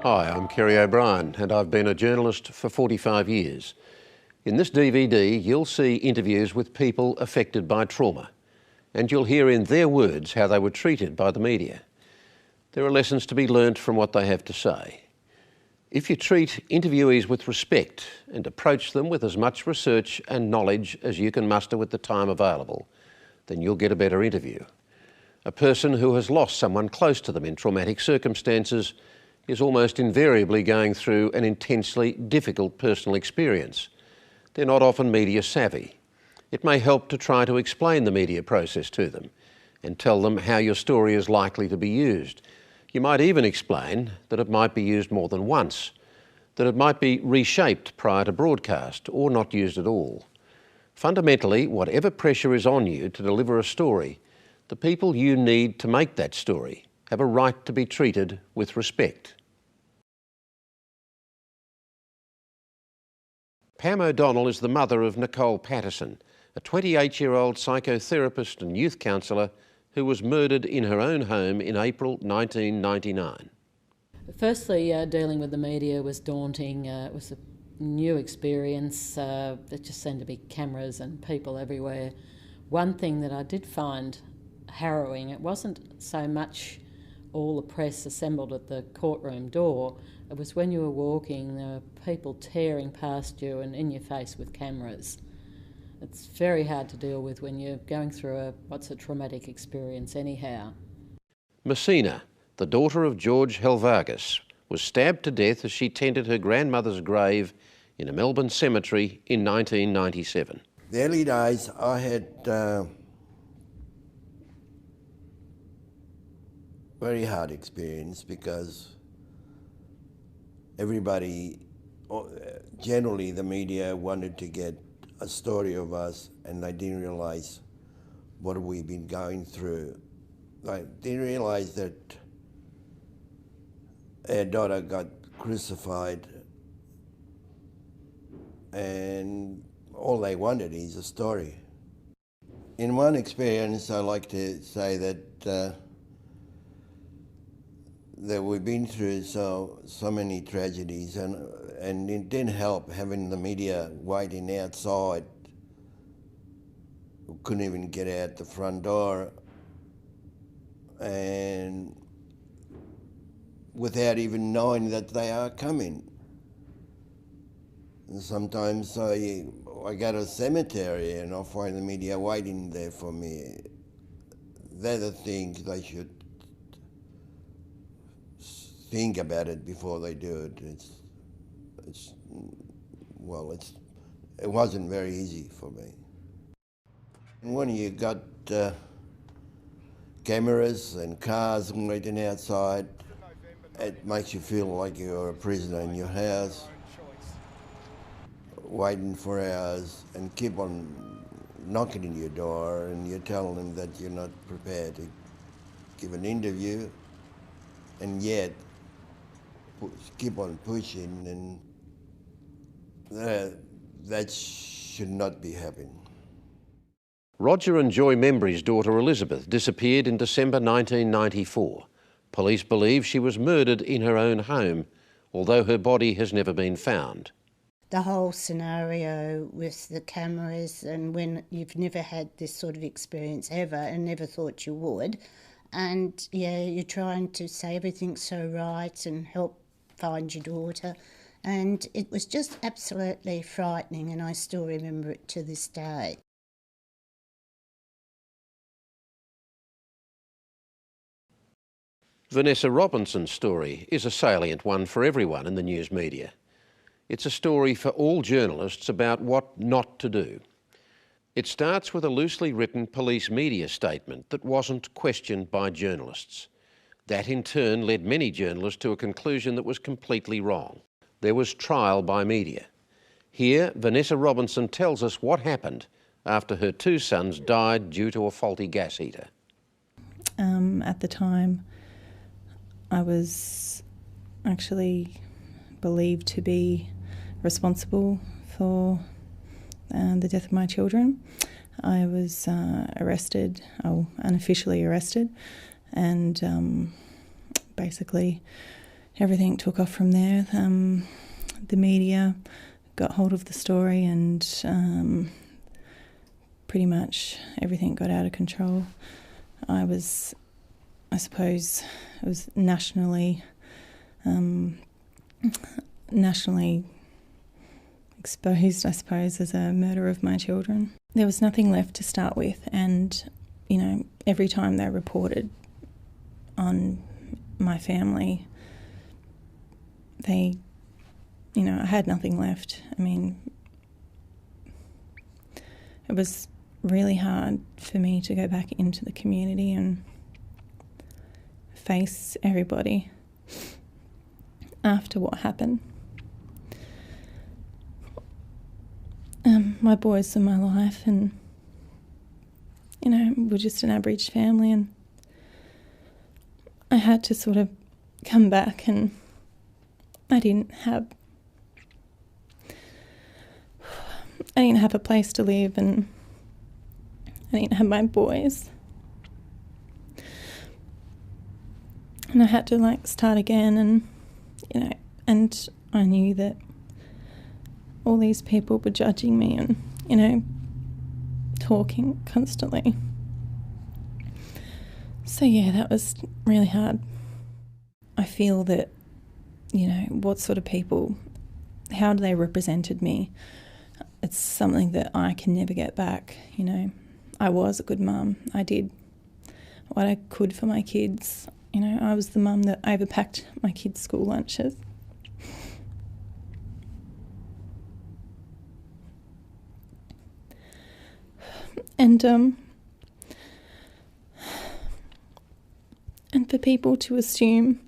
Hi, I'm Kerry O'Brien and I've been a journalist for 45 years. In this DVD, you'll see interviews with people affected by trauma, and you'll hear in their words how they were treated by the media. There are lessons to be learnt from what they have to say. If you treat interviewees with respect and approach them with as much research and knowledge as you can muster with the time available, then you'll get a better interview. A person who has lost someone close to them in traumatic circumstances is almost invariably going through an intensely difficult personal experience. They're not often media savvy. It may help to try to explain the media process to them and tell them how your story is likely to be used. You might even explain that it might be used more than once, that it might be reshaped prior to broadcast or not used at all. Fundamentally, whatever pressure is on you to deliver a story, the people you need to make that story have a right to be treated with respect. Pam O'Donnell is the mother of Nicole Patterson, a 28-year-old psychotherapist and youth counsellor who was murdered in her own home in April 1999. Firstly, dealing with the media was daunting. It was a new experience. There just seemed to be cameras and people everywhere. One thing that I did find harrowing, it wasn't so much all the press assembled at the courtroom door. It was when you were walking, there were people tearing past you and in your face with cameras. It's very hard to deal with when you're going through what's a traumatic experience anyhow. Messina, the daughter of George Helvargas, was stabbed to death as she tended her grandmother's grave in a Melbourne cemetery in 1997. The early days I had very hard experience because everybody, generally the media, wanted to get a story of us and they didn't realise what we've been going through. They didn't realise that our daughter got crucified and all they wanted is a story. In one experience, I like to say that we've been through so many tragedies, and it didn't help having the media waiting outside. We couldn't even get out the front door, and without even knowing that they are coming. And sometimes I go to a cemetery and I find the media waiting there for me. They're the things they should think about it before they do it. It wasn't very easy for me. And when you got cameras and cars waiting outside, it makes you feel like you're a prisoner in your house, waiting for hours, and keep on knocking on your door, and you're telling them that you're not prepared to give an interview, and yet keep on pushing, and that should not be happening. Roger and Joy Membry's daughter Elizabeth disappeared in December 1994. Police believe she was murdered in her own home, although her body has never been found. The whole scenario with the cameras, and when you've never had this sort of experience ever and never thought you would, and yeah, you're trying to say everything's so right and help find your daughter, and it was just absolutely frightening, and I still remember it to this day. Vanessa Robinson's story is a salient one for everyone in the news media. It's a story for all journalists about what not to do. It starts with a loosely written police media statement that wasn't questioned by journalists. That in turn led many journalists to a conclusion that was completely wrong. There was trial by media. Here, Vanessa Robinson tells us what happened after her two sons died due to a faulty gas heater. At the time, I was actually believed to be responsible for the death of my children. I was unofficially arrested, and basically everything took off from there. The media got hold of the story and pretty much everything got out of control. I suppose, it was nationally exposed, I suppose, as a murder of my children. There was nothing left to start with, and, you know, every time they reported on my family, I had nothing left. I mean, it was really hard for me to go back into the community and face everybody after what happened. My boys are my life, and, you know, we're just an average family, and I had to sort of come back, and I didn't have a place to live, and I didn't have my boys. And I had to start again, and, you know, and I knew that all these people were judging me and, you know, talking constantly. So yeah, that was really hard. I feel that, you know, what sort of people, how they represented me, it's something that I can never get back, you know. I was a good mum. I did what I could for my kids. You know, I was the mum that overpacked my kids' school lunches. And for people to assume,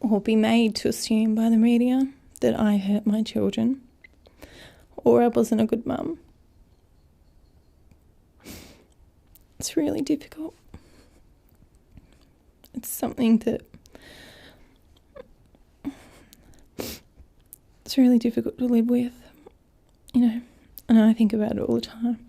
or be made to assume by the media, that I hurt my children or I wasn't a good mum, it's really difficult. It's something that it's really difficult to live with, you know, and I think about it all the time.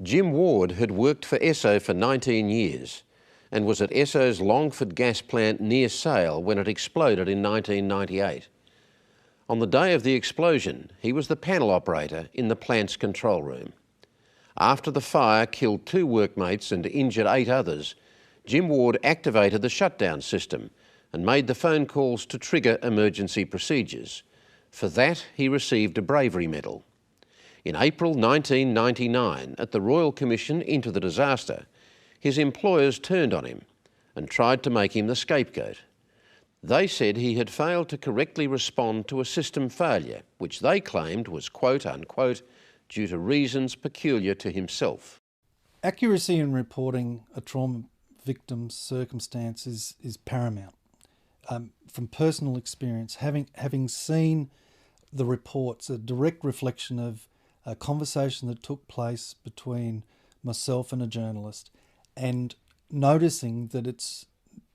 Jim Ward had worked for Esso for 19 years and was at Esso's Longford gas plant near Sale when it exploded in 1998. On the day of the explosion, he was the panel operator in the plant's control room. After the fire killed 2 workmates and injured 8 others, Jim Ward activated the shutdown system and made the phone calls to trigger emergency procedures. For that, he received a bravery medal. In April 1999, at the Royal Commission into the disaster, his employers turned on him and tried to make him the scapegoat. They said he had failed to correctly respond to a system failure, which they claimed was quote unquote due to reasons peculiar to himself. Accuracy in reporting a trauma victim's circumstances is paramount. From personal experience, having seen the reports, a direct reflection of a conversation that took place between myself and a journalist, and noticing that it's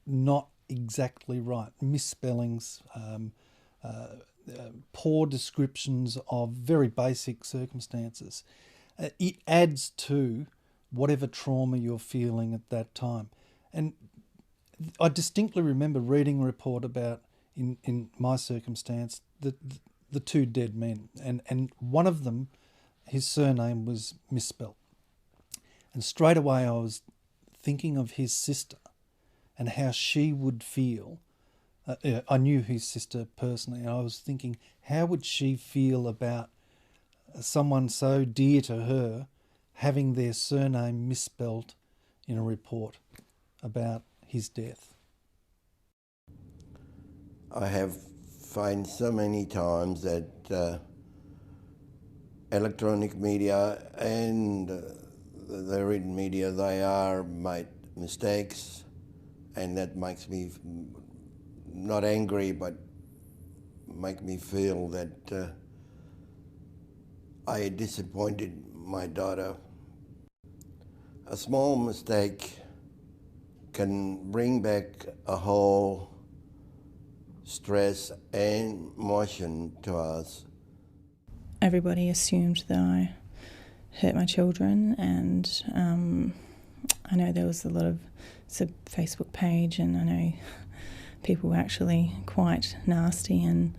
not exactly right, misspellings, poor descriptions of very basic circumstances. It adds to whatever trauma you're feeling at that time. And I distinctly remember reading a report about, in my circumstance, the 2 dead men, and one of them, his surname was misspelt. And straight away I was thinking of his sister and how she would feel. I knew his sister personally, and I was thinking, how would she feel about someone so dear to her having their surname misspelt in a report about his death? I have found so many times that electronic media and the written media, they are made mistakes, and that makes me not angry, but make me feel that I disappointed my daughter. A small mistake can bring back a whole stress and emotion to us everybody assumed that I hurt my children, and I know there was a lot of, it's a Facebook page, and I know people were actually quite nasty, and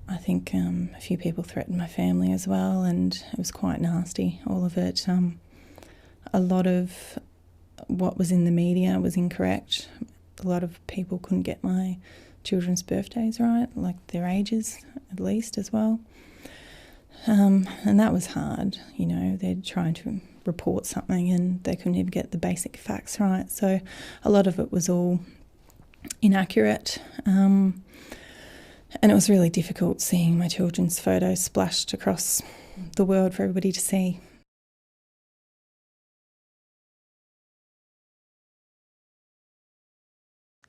I think a few people threatened my family as well, and it was quite nasty, all of it. A lot of what was in the media was incorrect. A lot of people couldn't get my children's birthdays right, like their ages at least as well. And that was hard, you know, they're trying to report something and they couldn't even get the basic facts right. So a lot of it was all inaccurate. And it was really difficult seeing my children's photos splashed across the world for everybody to see.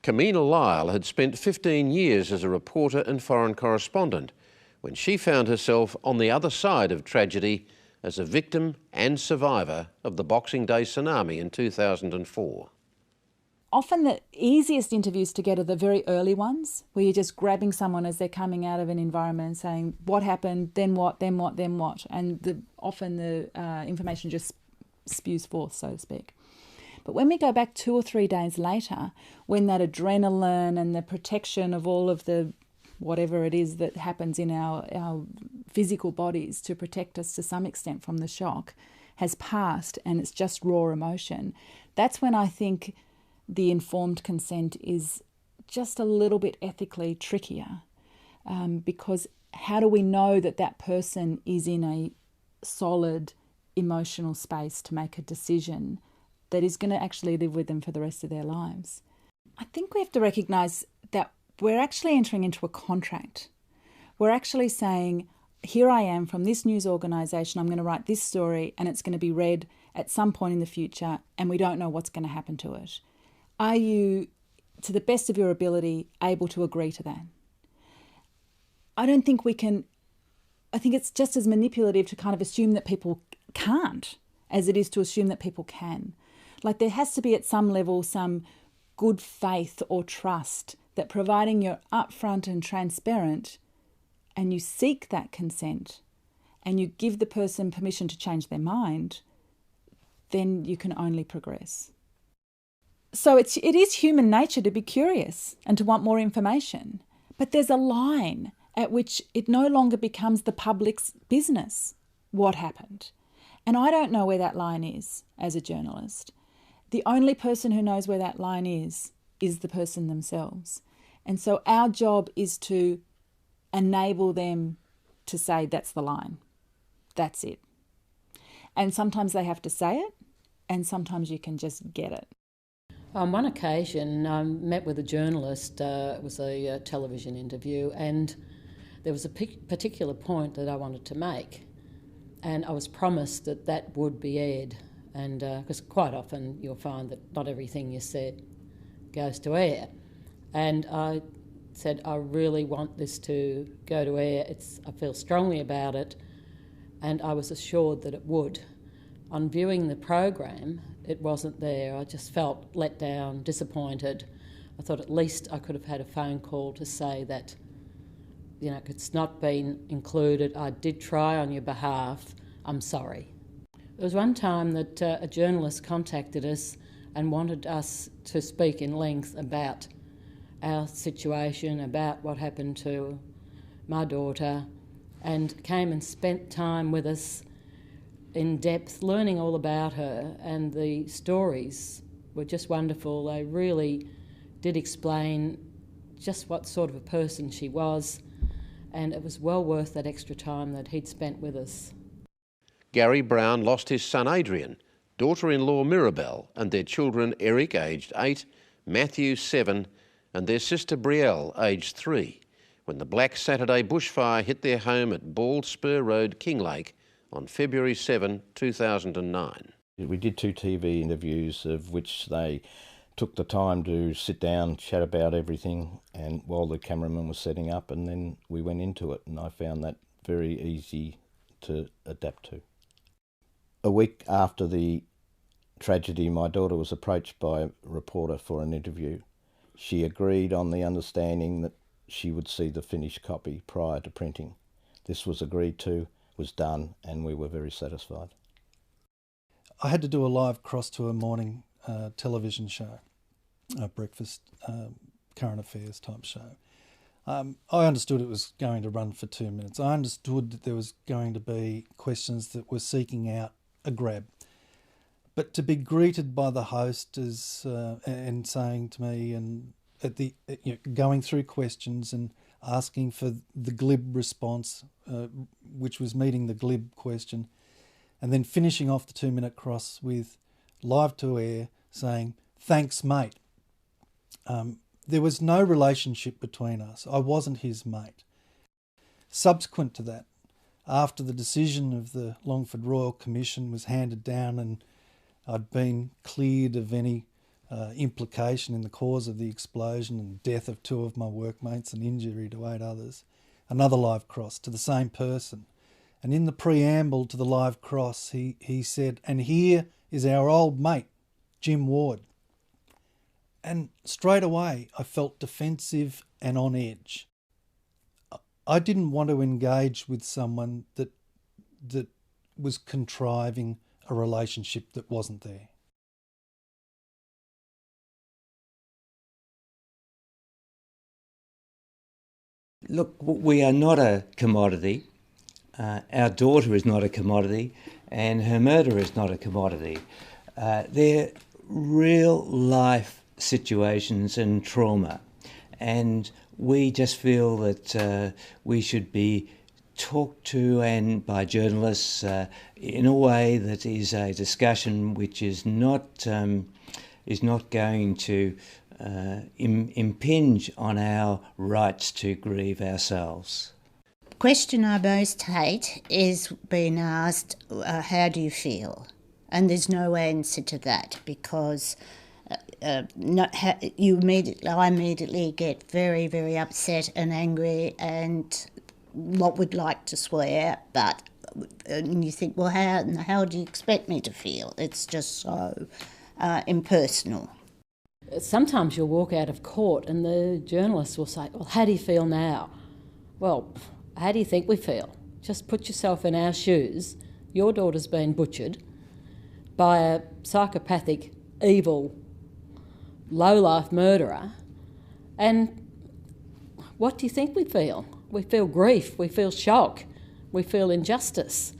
Kamina Lyle had spent 15 years as a reporter and foreign correspondent when she found herself on the other side of tragedy as a victim and survivor of the Boxing Day tsunami in 2004. Often the easiest interviews to get are the very early ones, where you're just grabbing someone as they're coming out of an environment and saying, what happened, then what, then what, then what? And often the information just spews forth, so to speak. But when we go back 2 or 3 days later, when that adrenaline and the protection of all of the whatever it is that happens in our physical bodies to protect us to some extent from the shock has passed and it's just raw emotion, that's when I think the informed consent is just a little bit ethically trickier, because how do we know that that person is in a solid emotional space to make a decision that is going to actually live with them for the rest of their lives? I think we have to recognise that we're actually entering into a contract. We're actually saying, here I am from this news organisation, I'm going to write this story and it's going to be read at some point in the future and we don't know what's going to happen to it. Are you, to the best of your ability, able to agree to that? I don't think we can. I think it's just as manipulative to kind of assume that people can't as it is to assume that people can. Like there has to be at some level some good faith or trust that providing you're upfront and transparent and you seek that consent and you give the person permission to change their mind, then you can only progress. So it is human nature to be curious and to want more information. But there's a line at which it no longer becomes the public's business what happened. And I don't know where that line is as a journalist. The only person who knows where that line is the person themselves. And so our job is to enable them to say, that's the line. That's it. And sometimes they have to say it, and sometimes you can just get it. On one occasion, I met with a journalist. It was a television interview, and there was a particular point that I wanted to make, and I was promised that that would be aired. And because quite often you'll find that not everything you said goes to air. And I said, I really want this to go to air. I feel strongly about it, and I was assured that it would. On viewing the program, it wasn't there. I just felt let down, disappointed. I thought at least I could have had a phone call to say that, you know, it's not been included. I did try on your behalf. I'm sorry. There was one time that a journalist contacted us and wanted us to speak in length about our situation, about what happened to my daughter, and came and spent time with us in depth, learning all about her, and the stories were just wonderful. They really did explain just what sort of a person she was, and it was well worth that extra time that he'd spent with us. Gary Brown lost his son Adrian, daughter-in-law Mirabelle, and their children Eric, aged 8, Matthew, 7, and their sister Brielle, aged 3, when the Black Saturday bushfire hit their home at Bald Spur Road, Kinglake, on February 7, 2009. We did 2 TV interviews of which they took the time to sit down, chat about everything, and while the cameraman was setting up, and then we went into it, and I found that very easy to adapt to. A week after the tragedy, my daughter was approached by a reporter for an interview. She agreed on the understanding that she would see the finished copy prior to printing. This was agreed to was done, and we were very satisfied. I had to do a live cross to a morning television show, a breakfast current affairs type show. I understood it was going to run for 2 minutes. I understood that there was going to be questions that were seeking out a grab. But to be greeted by the host and saying to me, and going through questions and asking for the glib response, which was meeting the glib question, and then finishing off the 2-minute cross with live to air saying, "Thanks, mate." There was no relationship between us. I wasn't his mate. Subsequent to that, after the decision of the Longford Royal Commission was handed down and I'd been cleared of any implication in the cause of the explosion and death of 2 of my workmates and injury to 8 others, another live cross to the same person. And in the preamble to the live cross, he said, "And here is our old mate, Jim Ward." And straight away, I felt defensive and on edge. I didn't want to engage with someone that was contriving a relationship that wasn't there. Look, we are not a commodity. Our daughter is not a commodity, and her murderer is not a commodity. They're real life situations and trauma, and we just feel that we should be talked to and by journalists in a way that is a discussion which is not going to impinge on our rights to grieve ourselves. The question I most hate is being asked, how do you feel? And there's no answer to that because I immediately get very, very upset and angry and would like to swear, and you think, well, how do you expect me to feel? It's just so impersonal. Sometimes you'll walk out of court and the journalists will say, well, how do you feel now? Well, how do you think we feel? Just put yourself in our shoes. Your daughter's been butchered by a psychopathic, evil, low-life murderer. And what do you think we feel? We feel grief, we feel shock, we feel injustice.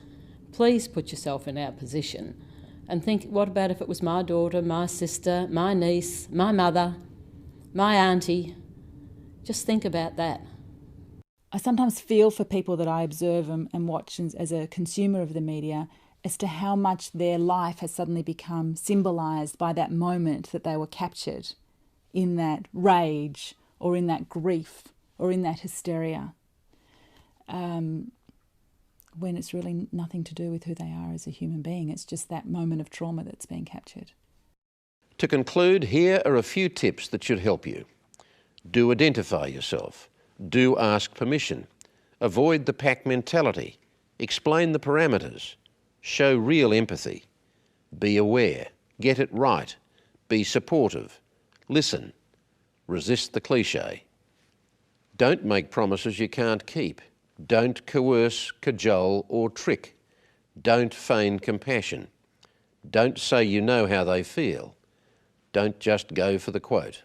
Please put yourself in our position and think, what about if it was my daughter, my sister, my niece, my mother, my auntie? Just think about that. I sometimes feel for people that I observe and watch as a consumer of the media as to how much their life has suddenly become symbolised by that moment that they were captured in that rage or in that grief or in that hysteria, when it's really nothing to do with who they are as a human being. It's just that moment of trauma that's being captured. To conclude, here are a few tips that should help you. Do identify yourself. Do ask permission. Avoid the pack mentality. Explain the parameters. Show real empathy. Be aware. Get it right. Be supportive. Listen. Resist the cliche. Don't make promises you can't keep. Don't coerce, cajole or trick. Don't feign compassion. Don't say you know how they feel. Don't just go for the quote.